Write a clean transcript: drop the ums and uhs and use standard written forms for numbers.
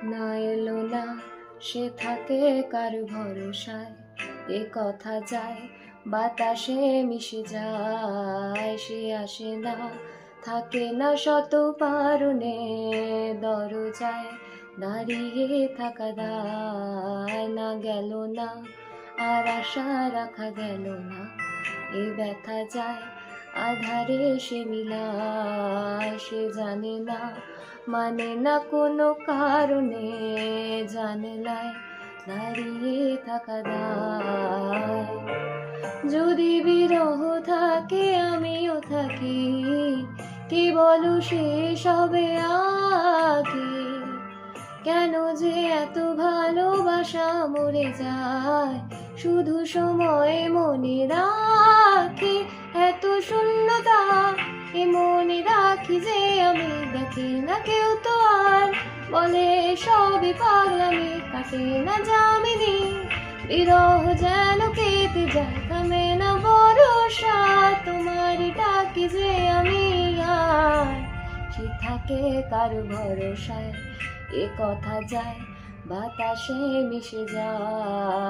না এলো না সে থাকে কার ভরসায়, এ কথা যায় বাতাসে মিশে যায়। সে আসে না থাকে না শত পারণে, দরজায় দাঁড়িয়ে থাকা দায়। না গেল না আর আশা রাখা গেল না, এ ব্যথা যায় আধারে সে মিলায়। সে জানে না মানে না কোনো কারণে, জানলায় দাঁড়িয়ে থাকা দায়। যদি বিরহ থাকে আমিও থাকি, কি বলো শেষ হবে আগে? কেন যে এত ভালোবাসা মরে যায়, শুধু সময় মনে রাখে। এত শূন্যতা এ মনে রাখি যে আমি, দেখে না কেউ তো আর বলে সবই পাগলামি, কাটে না যামিনী বিরহ যেন কেটে যায়, থামে না ভরসা তোমার ডাকি যে আমি আর। সে থাকে কার ভরসায়, এ কথা যায় বাতাসে মিশে যায়।